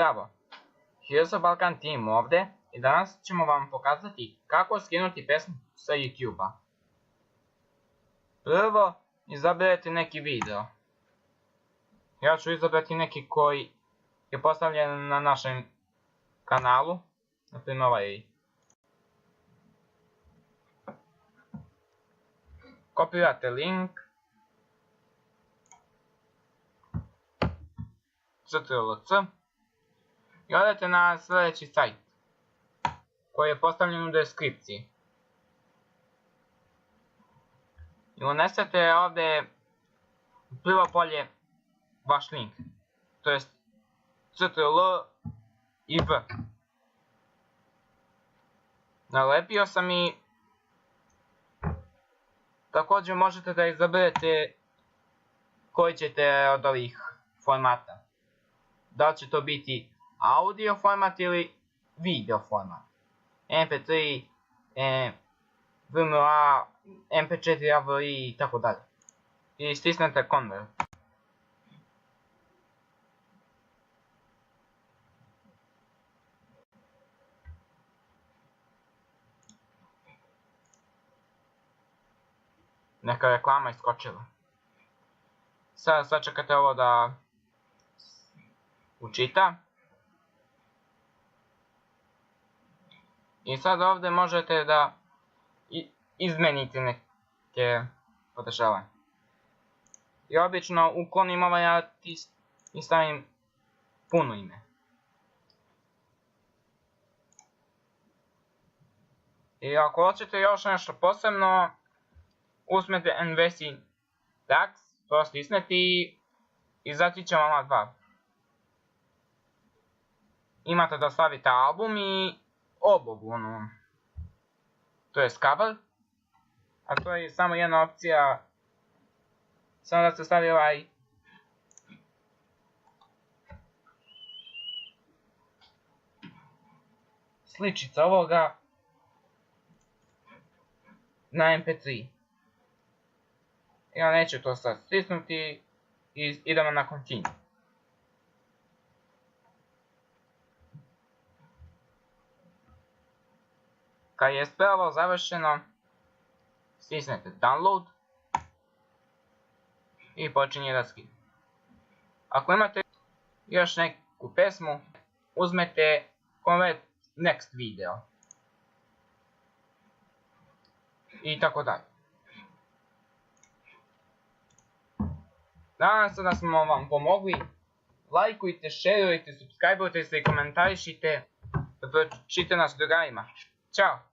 Zdravo! Heroes of Balkan Team ovdje i danas ćemo vam pokazati kako skinuti pesmu sa YouTube-a. Prvo, izaberete neki video. Ja ću izabrati neki koji je postavljen na našem kanalu, naprimjer ovaj. Kopirate link, Ctrl+C i odete na sljedeći sajt koji je postavljen u deskripciji. I unesete ovdje u prvo polje vaš link, to jest Ctrl i V. Nalepio sam i također možete da izaberete koji ćete od ovih formata. Da li će to biti audio format ili video format. MP3, VMA, MP4 AVI i tako dalje. I stisnete Convert. Neka reklama iskočila. Sada sačekate ovo da učita. I sad ovdje možete da izmenite neke podržavanje. I obično uklonim ovaj i stavim puno ime. I ako hoćete još nešto posebno, uzmete Investi Tax, to stisnete i zaći će vam dva. Imate da stavite album i obogu, to je cover, a to je samo jedna opcija, samo da se stavi ovaj sličica ovoga na MP3. Ja neću to sad stisnuti i idemo na Continue. Kad je sve ovo završeno, stisnete Download i počinje da skida. Ako imate još neku pesmu, uzmete Convert Next Video. I tako dalje. Nadam se da smo vam pomogli. Lajkujte, šerujte, subscribeujte se i komentarišite. Da pročite nas drugarima. Ćao!